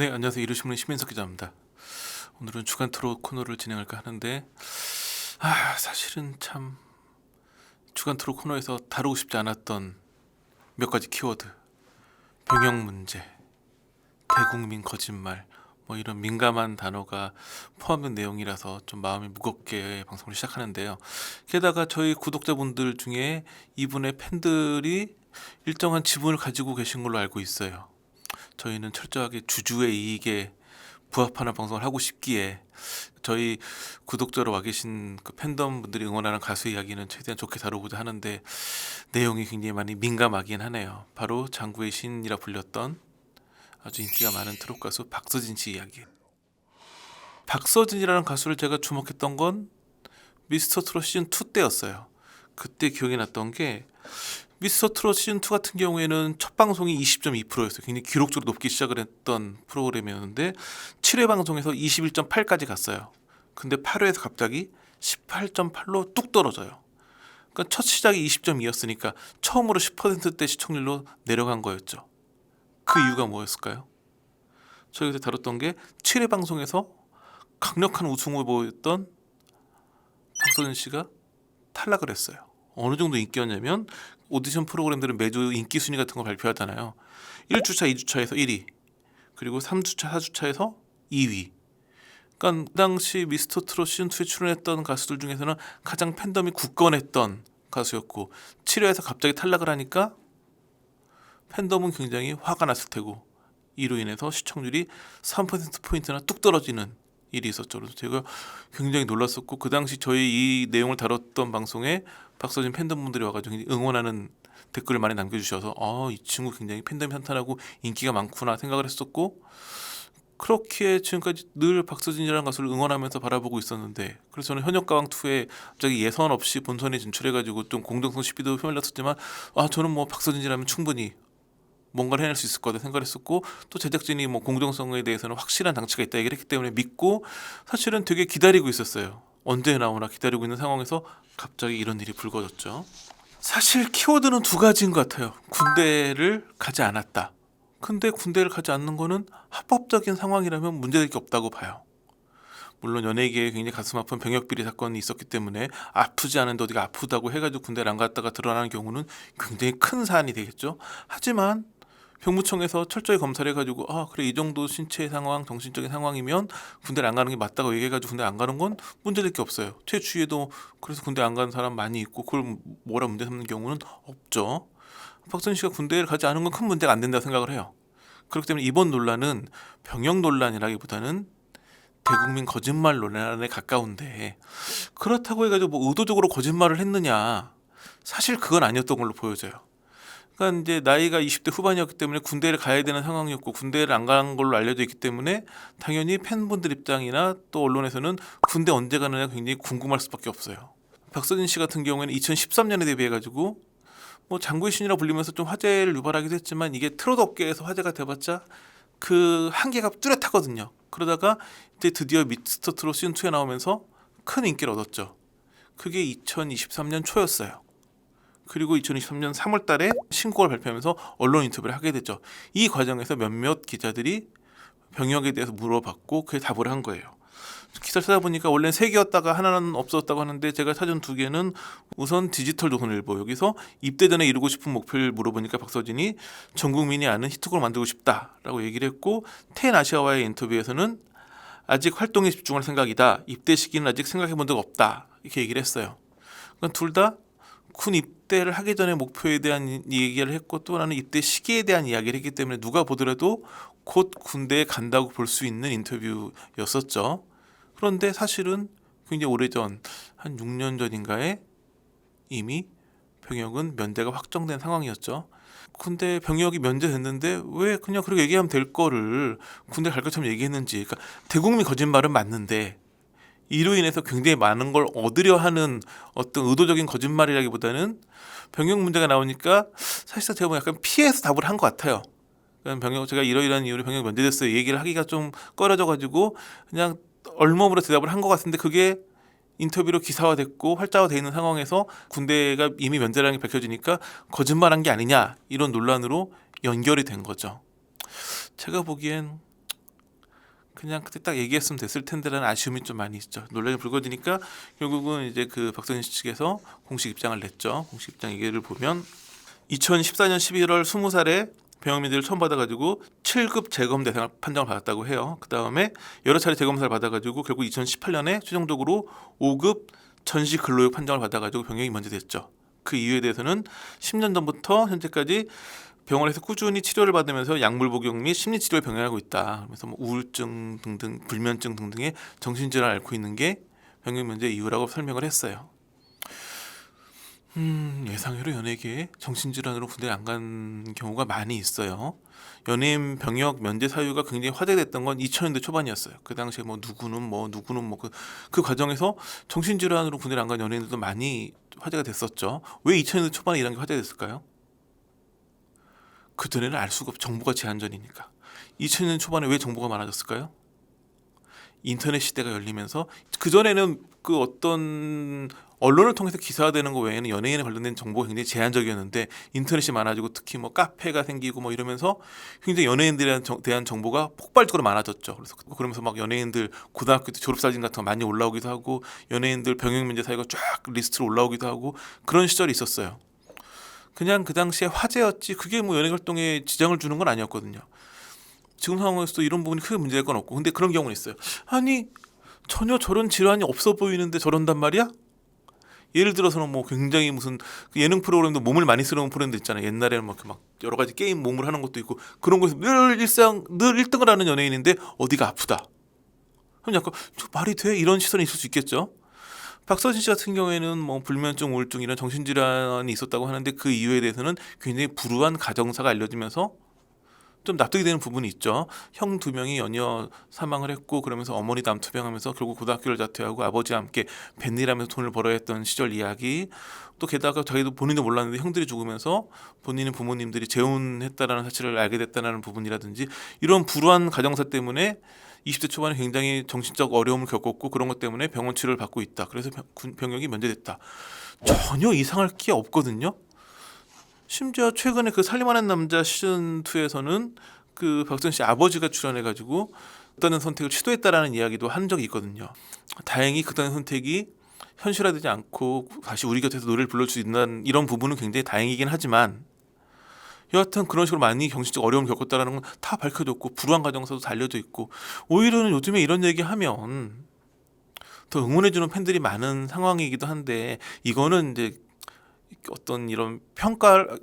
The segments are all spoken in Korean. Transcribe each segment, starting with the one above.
네, 안녕하세요. 이루신문의 심인석 기자입니다. 오늘은 주간 토론 코너를 진행할까 하는데 사실은 참 주간 토론 코너에서 다루고 싶지 않았던 몇 가지 키워드, 병역 문제, 대국민 거짓말, 뭐 이런 민감한 단어가 포함된 내용이라서 좀 마음이 무겁게 방송을 시작하는데요. 게다가 저희 구독자분들 중에 이분의 팬들이 일정한 지분을 가지고 계신 걸로 알고 있어요. 저희는 철저하게 주주의 이익에 부합하는 방송을 하고 싶기에 저희 구독자로 와 계신 그 팬덤 분들이 응원하는 가수 이야기는 최대한 좋게 다루고자 하는데 내용이 굉장히 많이 민감하긴 하네요. 바로 장구의 신이라 불렸던 아주 인기가 많은 트롯 가수 박서진 씨 이야기. 박서진이라는 가수를 제가 주목했던 건 미스터 트롯 시즌 2 때였어요. 그때 기억이 났던 게 미스터 트롯 시즌 2 같은 경우에는 첫 방송이 20.2%였어요. 굉장히 기록적으로 높게 시작을 했던 프로그램이었는데 7회 방송에서 21.8까지 갔어요. 근데 8회에서 갑자기 18.8로 뚝 떨어져요. 그러니까 첫 시작이 20.2였으니까 처음으로 10%대 시청률로 내려간 거였죠. 그 이유가 뭐였을까요? 저희 그때 다뤘던 게 7회 방송에서 강력한 우승 후보였던 박서진 씨가 탈락을 했어요. 어느 정도 인기였냐면 오디션 프로그램들은 매주 인기 순위 같은 거 발표하잖아요. 1주차, 2주차에서 1위, 그리고 3주차, 4주차에서 2위. 그러니까 그 당시 미스터 트롯 시즌2에 출연했던 가수들 중에서는 가장 팬덤이 굳건했던 가수였고 7회에서 갑자기 탈락을 하니까 팬덤은 굉장히 화가 났을 테고 이로 인해서 시청률이 3%포인트나 뚝 떨어지는 일이 있었죠. 그래서 제가 굉장히 놀랐었고 그 당시 저희 이 내용을 다뤘던 방송에 박서진 팬덤분들이 와가지고 응원하는 댓글을 많이 남겨주셔서 이 친구 굉장히 팬덤이 탄탄하고 인기가 많구나 생각을 했었고 그렇게 지금까지 늘 박서진이라는 가수를 응원하면서 바라보고 있었는데 그래서 저는 현역가왕2에 갑자기 예선 없이 본선에 진출해가지고 좀 공정성 시비도 휘말렸었지만 저는 뭐 박서진이라면 충분히 뭔가를 해낼 수 있을 거다 생각을 했었고 또 제작진이 뭐 공정성에 대해서는 확실한 장치가 있다 얘기를 했기 때문에 믿고 사실은 되게 기다리고 있었어요. 언제 나오나 기다리고 있는 상황에서 갑자기 이런 일이 불거졌죠. 사실 키워드는 두 가지인 것 같아요. 군대를 가지 않았다. 근데 군대를 가지 않는 거는 합법적인 상황이라면 문제될 게 없다고 봐요. 물론 연예계에 굉장히 가슴 아픈 병역비리 사건이 있었기 때문에 아프지 않은데 어디가 아프다고 해가지고 군대를 안 갔다가 드러나는 경우는 굉장히 큰 사안이 되겠죠. 하지만 병무청에서 철저히 검사를 해가지고 그래 이 정도 신체 상황, 정신적인 상황이면 군대를 안 가는 게 맞다고 얘기해가지고 군대 안 가는 건 문제될 게 없어요. 제 주위에도 그래서 군대 안 가는 사람 많이 있고 그걸 뭐라 문제 삼는 경우는 없죠. 박선희 씨가 군대를 가지 않은 건 큰 문제가 안 된다고 생각을 해요. 그렇기 때문에 이번 논란은 병역 논란이라기보다는 대국민 거짓말 논란에 가까운데 그렇다고 해가지고 뭐 의도적으로 거짓말을 했느냐 사실 그건 아니었던 걸로 보여져요. 그러니까 이제 나이가 20대 후반이었기 때문에 군대를 가야 되는 상황이었고 군대를 안 간 걸로 알려져 있기 때문에 당연히 팬분들 입장이나 또 언론에서는 군대 언제 가느냐 굉장히 궁금할 수밖에 없어요. 박서진 씨 같은 경우에는 2013년에 데뷔해가지고 뭐 장구의 신이라 불리면서 좀 화제를 유발하기도 했지만 이게 트롯 업계에서 화제가 돼봤자 그 한계가 뚜렷하거든요. 그러다가 이제 드디어 미스터 트롯 시즌 2에 나오면서 큰 인기를 얻었죠. 그게 2023년 초였어요. 그리고 2023년 3월 달에 신곡을 발표하면서 언론 인터뷰를 하게 됐죠. 이 과정에서 몇몇 기자들이 병역에 대해서 물어봤고 그에 답을 한 거예요. 기사를 찾아보니까 원래는 3개였다가 하나는 없었다고 하는데 제가 찾은 2개는 우선 디지털 조선일보 여기서 입대 전에 이루고 싶은 목표를 물어보니까 박서진이 전 국민이 아는 히트곡을 만들고 싶다라고 얘기를 했고 텐 아시아와의 인터뷰에서는 아직 활동에 집중할 생각이다. 입대 시기는 아직 생각해 본 적 없다. 이렇게 얘기를 했어요. 그러니까 둘 다 군 입대를 하기 전에 목표에 대한 얘기를 했고 또 하나는 입대 시기에 대한 이야기를 했기 때문에 누가 보더라도 곧 군대에 간다고 볼 수 있는 인터뷰였었죠. 그런데 사실은 굉장히 오래전 한 6년 전인가에 이미 병역은 면제가 확정된 상황이었죠. 근데 병역이 면제됐는데 왜 그냥 그렇게 얘기하면 될 거를 군대 갈 것처럼 얘기했는지. 그러니까 대국민 거짓말은 맞는데 이로 인해서 굉장히 많은 걸 얻으려 하는 어떤 의도적인 거짓말이라기보다는 병역 문제가 나오니까 사실상 제가 약간 피해서 답을 한 것 같아요. 그러니까 병역 제가 이러이러한 이유로 병역 면제됐어요. 얘기를 하기가 좀 꺼려져가지고 그냥 얼머무려 대답을 한 것 같은데 그게 인터뷰로 기사화됐고 활자화되어 있는 상황에서 군대가 이미 면제라는 게 밝혀지니까 거짓말한 게 아니냐 이런 논란으로 연결이 된 거죠. 제가 보기엔 그냥 그때 딱 얘기했으면 됐을 텐데라는 아쉬움이 좀 많이 있죠. 논란이 불거지니까 결국은 이제 그 박선진 씨 측에서 공식 입장을 냈죠. 공식 입장 얘기를 보면 2014년 11월 20살에 병역민들을 처음 받아가지고 7급 재검 대상을 판정을 받았다고 해요. 그 다음에 여러 차례 재검사를 받아가지고 결국 2018년에 최종적으로 5급 전시 근로역 판정을 받아가지고 병역이 면제됐죠. 그 이유에 대해서는 10년 전부터 현재까지 병원에서 꾸준히 치료를 받으면서 약물 복용 및 심리 치료를 병행하고 있다. 그래서 뭐 우울증 등등, 불면증 등등의 정신질환을 앓고 있는 게 병역 면제 이유라고 설명을 했어요. 예상외로 연예계에 정신질환으로 군대를 안 간 경우가 많이 있어요. 연예인 병역 면제 사유가 굉장히 화제됐던 건 2000년대 초반이었어요. 그 당시에 뭐 누구는 뭐 그 과정에서 정신질환으로 군대를 안 간 연예인들도 많이 화제가 됐었죠. 왜 2000년대 초반에 이런 게 화제됐을까요? 그전에는 알 수가 없, 정보가 제한적이니까. 2000년 초반에 왜 정보가 많아졌을까요? 인터넷 시대가 열리면서 그전에는 그 어떤 언론을 통해서 기사화되는 거 외에는 연예인에 관련된 정보가 굉장히 제한적이었는데 인터넷이 많아지고 특히 뭐 카페가 생기고 뭐 이러면서 굉장히 연예인들에 대한 정보가 폭발적으로 많아졌죠. 그래서 그러면서 막 연예인들 고등학교 때 졸업사진 같은 거 많이 올라오기도 하고 연예인들 병역 면제 사유가 쫙 리스트로 올라오기도 하고 그런 시절이 있었어요. 그냥 그 당시에 화제였지 그게 뭐 연예 활동에 지장을 주는 건 아니었거든요. 지금 상황에서도 이런 부분이 크게 문제될 건 없고 근데 그런 경우는 있어요. 아니 전혀 저런 질환이 없어 보이는데 저런단 말이야? 예를 들어서는 뭐 굉장히 무슨 그 예능 프로그램도 몸을 많이 쓰는 프로그램도 있잖아요. 옛날에는 막 여러 가지 게임 몸을 하는 것도 있고 그런 거에서 늘 1등을 하는 연예인인데 어디가 아프다. 그럼 약간 저 말이 돼? 이런 시선이 있을 수 있겠죠. 박서진 씨 같은 경우에는 뭐 불면증, 우울증 이런 정신질환이 있었다고 하는데 그 이유에 대해서는 굉장히 불우한 가정사가 알려지면서 좀 납득이 되는 부분이 있죠. 형 2명이 연이어 사망을 했고 그러면서 어머니 남투병하면서 결국 고등학교를 자퇴하고 아버지와 함께 뱃일하면서 돈을 벌어야 했던 시절 이야기. 또 게다가 자기도 본인도 몰랐는데 형들이 죽으면서 본인은 부모님들이 재혼했다라는 사실을 알게 됐다는 부분이라든지 이런 불우한 가정사 때문에 20대 초반에 굉장히 정신적 어려움을 겪었고 그런 것 때문에 병원 치료를 받고 있다. 그래서 병역이 면제됐다. 전혀 이상할 게 없거든요. 심지어 최근에 그 살림하는 남자 시즌 2에서는 그 박선 씨 아버지가 출연해가지고 그다는 선택을 취소했다라는 이야기도 한 적이 있거든요. 다행히 그다는 선택이 현실화되지 않고 다시 우리 곁에서 노래를 불러줄 수 있는 이런 부분은 굉장히 다행이긴 하지만 여하튼 그런 식으로 많이 정신적 어려움을 겪었다라는 건 다 밝혀졌고 불우한 가정사도 알려져 있고 오히려는 요즘에 이런 얘기하면 더 응원해주는 팬들이 많은 상황이기도 한데 이거는 이제 어떤 이런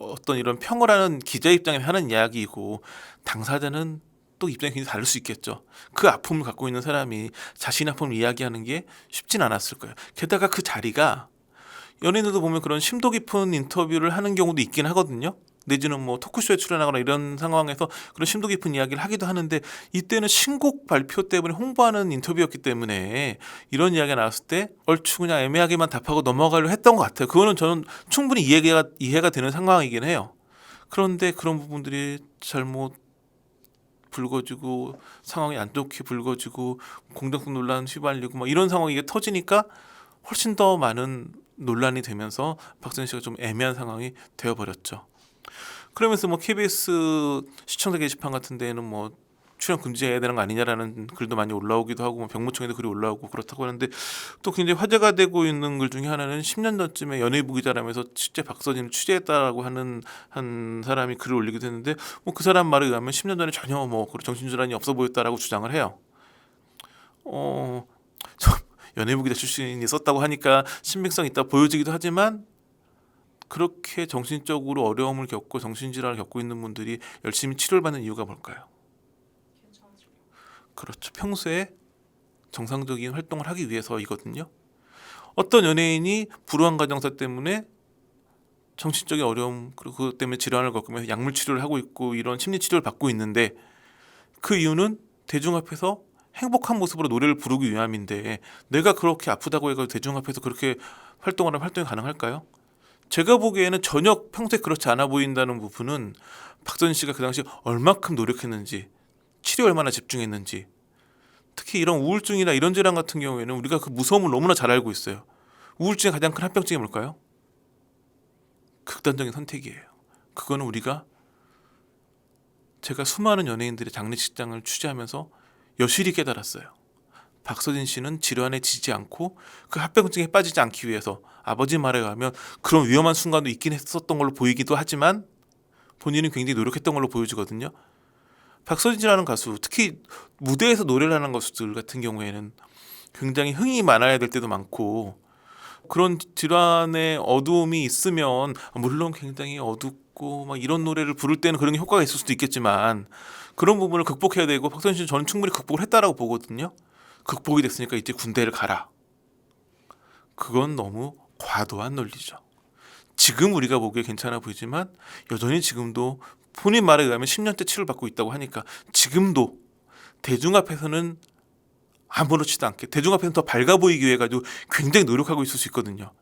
어떤 이런 평을 하는 기자 입장에 하는 이야기이고 당사자는 또 입장이 굉장히 다를 수 있겠죠. 그 아픔을 갖고 있는 사람이 자신의 아픔을 이야기하는 게 쉽진 않았을 거예요. 게다가 그 자리가 연예인들도 보면 그런 심도 깊은 인터뷰를 하는 경우도 있긴 하거든요. 내지는 뭐 토크쇼에 출연하거나 이런 상황에서 그런 심도 깊은 이야기를 하기도 하는데 이때는 신곡 발표 때문에 홍보하는 인터뷰였기 때문에 이런 이야기가 나왔을 때 얼추 그냥 애매하게만 답하고 넘어가려 했던 것 같아요. 그거는 저는 충분히 이해가 되는 상황이긴 해요. 그런데 그런 부분들이 잘못 불거지고 상황이 안 좋게 불거지고 공정성 논란 휘발리고 막 이런 상황이 터지니까 훨씬 더 많은 논란이 되면서 박선희 씨가 좀 애매한 상황이 되어버렸죠. 그러면서 뭐 KBS 시청자 게시판 같은 데에는 뭐 출연 금지해야 되는 거 아니냐라는 글도 많이 올라오기도 하고 뭐 병무청에도 글이 올라오고 그렇다고 하는데 또 굉장히 화제가 되고 있는 글 중에 하나는 10년 전쯤에 연예부 기자라면서 실제 박서진을 취재했다라고 하는 한 사람이 글을 올리기도 했는데 뭐 그 사람 말에 의하면 10년 전에 전혀 뭐 정신질환이 없어 보였다라고 주장을 해요. 연예부 기자 출신이 썼다고 하니까 신빙성 있다 보여지기도 하지만 그렇게 정신적으로 어려움을 겪고 정신질환을 겪고 있는 분들이 열심히 치료를 받는 이유가 뭘까요? 그렇죠. 평소에 정상적인 활동을 하기 위해서이거든요. 어떤 연예인이 불우한 가정사 때문에 정신적인 어려움 그리고 그것 때문에 질환을 겪으면서 약물 치료를 하고 있고 이런 심리 치료를 받고 있는데 그 이유는 대중 앞에서 행복한 모습으로 노래를 부르기 위함인데 내가 그렇게 아프다고 해서 대중 앞에서 그렇게 활동을 하면 활동이 가능할까요? 제가 보기에는 전혀 평소에 그렇지 않아 보인다는 부분은 박선 씨가 그 당시 얼마큼 노력했는지 치료에 얼마나 집중했는지 특히 이런 우울증이나 이런 질환 같은 경우에는 우리가 그 무서움을 너무나 잘 알고 있어요. 우울증의 가장 큰 합병증이 뭘까요? 극단적인 선택이에요. 그거는 제가 수많은 연예인들의 장례식장을 취재하면서 여실히 깨달았어요. 박서진 씨는 질환에 지지 않고 그 합병증에 빠지지 않기 위해서 아버지 말에 의하면 그런 위험한 순간도 있긴 했었던 걸로 보이기도 하지만 본인은 굉장히 노력했던 걸로 보여지거든요. 박서진이라는 가수, 특히 무대에서 노래를 하는 가수들 같은 경우에는 굉장히 흥이 많아야 될 때도 많고 그런 질환의 어두움이 있으면 물론 굉장히 어둡고 막 이런 노래를 부를 때는 그런 효과가 있을 수도 있겠지만 그런 부분을 극복해야 되고 박서진 씨는 저는 충분히 극복을 했다라고 보거든요. 극복이 됐으니까 이제 군대를 가라. 그건 너무 과도한 논리죠. 지금 우리가 보기에 괜찮아 보이지만 여전히 지금도 본인 말에 의하면 10년째 치료를 받고 있다고 하니까 지금도 대중 앞에서는 아무렇지도 않게 대중 앞에서는 더 밝아 보이기 위해 가지고 굉장히 노력하고 있을 수 있거든요.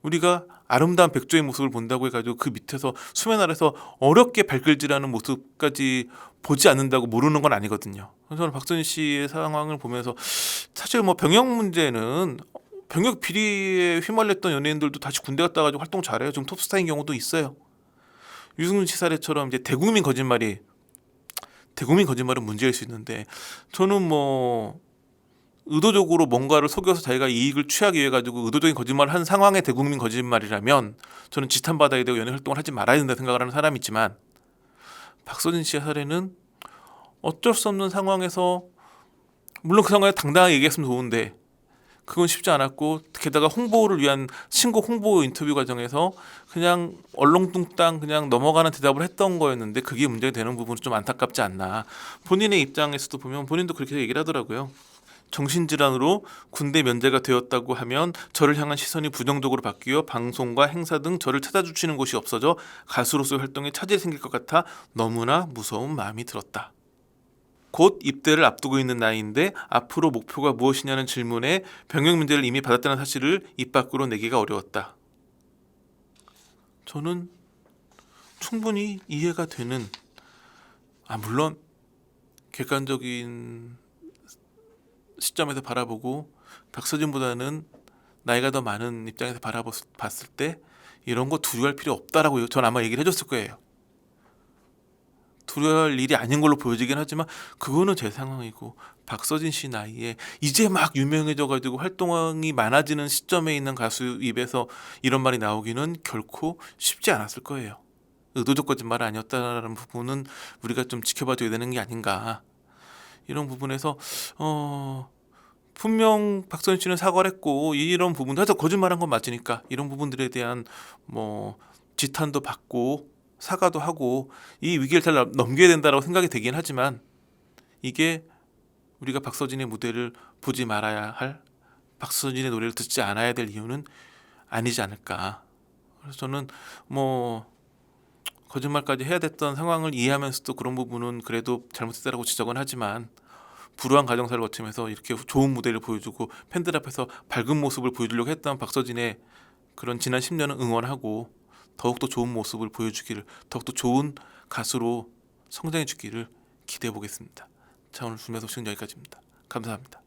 우리가 아름다운 백조의 모습을 본다고 해가지고 그 밑에서 수면 아래서 어렵게 발길질하는 모습까지 보지 않는다고 모르는 건 아니거든요. 그래서 저는 박서진 씨의 상황을 보면서 사실 뭐 병역 문제는 병역 비리에 휘말렸던 연예인들도 다시 군대 갔다 가지고 활동 잘해요. 좀 톱스타인 경우도 있어요. 유승준 씨 사례처럼 이제 대국민 거짓말은 문제일 수 있는데 저는 뭐 의도적으로 뭔가를 속여서 자기가 이익을 취하기 위해 가지고 의도적인 거짓말을 한 상황의 대국민 거짓말이라면 저는 지탄받아야 되고 연예 활동을 하지 말아야 된다 생각을 하는 사람이지만 박서진 씨의 사례는 어쩔 수 없는 상황에서 물론 그 상황에 당당하게 얘기했으면 좋은데 그건 쉽지 않았고 게다가 홍보를 위한 신곡 홍보 인터뷰 과정에서 그냥 얼렁뚱땅 그냥 넘어가는 대답을 했던 거였는데 그게 문제가 되는 부분은 좀 안타깝지 않나. 본인의 입장에서도 보면 본인도 그렇게 얘기를 하더라고요. 정신질환으로 군대 면제가 되었다고 하면 저를 향한 시선이 부정적으로 바뀌어 방송과 행사 등 저를 찾아주시는 곳이 없어져 가수로서의 활동에 차질이 생길 것 같아 너무나 무서운 마음이 들었다. 곧 입대를 앞두고 있는 나이인데 앞으로 목표가 무엇이냐는 질문에 병역 면제를 이미 받았다는 사실을 입 밖으로 내기가 어려웠다. 저는 충분히 이해가 되는 물론 객관적인 시점에서 바라보고 박서진보다는 나이가 더 많은 입장에서 바라봤을 때 이런 거 두려워할 필요 없다라고 전 아마 얘기를 해줬을 거예요. 두려워할 일이 아닌 걸로 보여지긴 하지만 그거는 제 상황이고 박서진 씨 나이에 이제 막 유명해져가지고 활동이 많아지는 시점에 있는 가수 입에서 이런 말이 나오기는 결코 쉽지 않았을 거예요. 의도적 거짓말 아니었다라는 부분은 우리가 좀 지켜봐줘야 되는 게 아닌가. 이런 부분에서 분명 박서진 씨는 사과를 했고 이런 부분도 해서 거짓말한 건 맞으니까 이런 부분들에 대한 뭐 지탄도 받고 사과도 하고 이 위기를 잘 넘겨야 된다고 생각이 되긴 하지만 이게 우리가 박서진의 무대를 보지 말아야 할 박서진의 노래를 듣지 않아야 될 이유는 아니지 않을까. 그래서 저는 뭐 거짓말까지 해야 됐던 상황을 이해하면서도 그런 부분은 그래도 잘못했다라고 지적은 하지만 불우한 가정사를 거치면서 이렇게 좋은 무대를 보여주고 팬들 앞에서 밝은 모습을 보여주려고 했던 박서진의 그런 지난 10년은 응원하고 더욱더 좋은 모습을 보여주기를 더욱더 좋은 가수로 성장해 주기를 기대해 보겠습니다. 자, 오늘 불매 소식은 여기까지입니다. 감사합니다.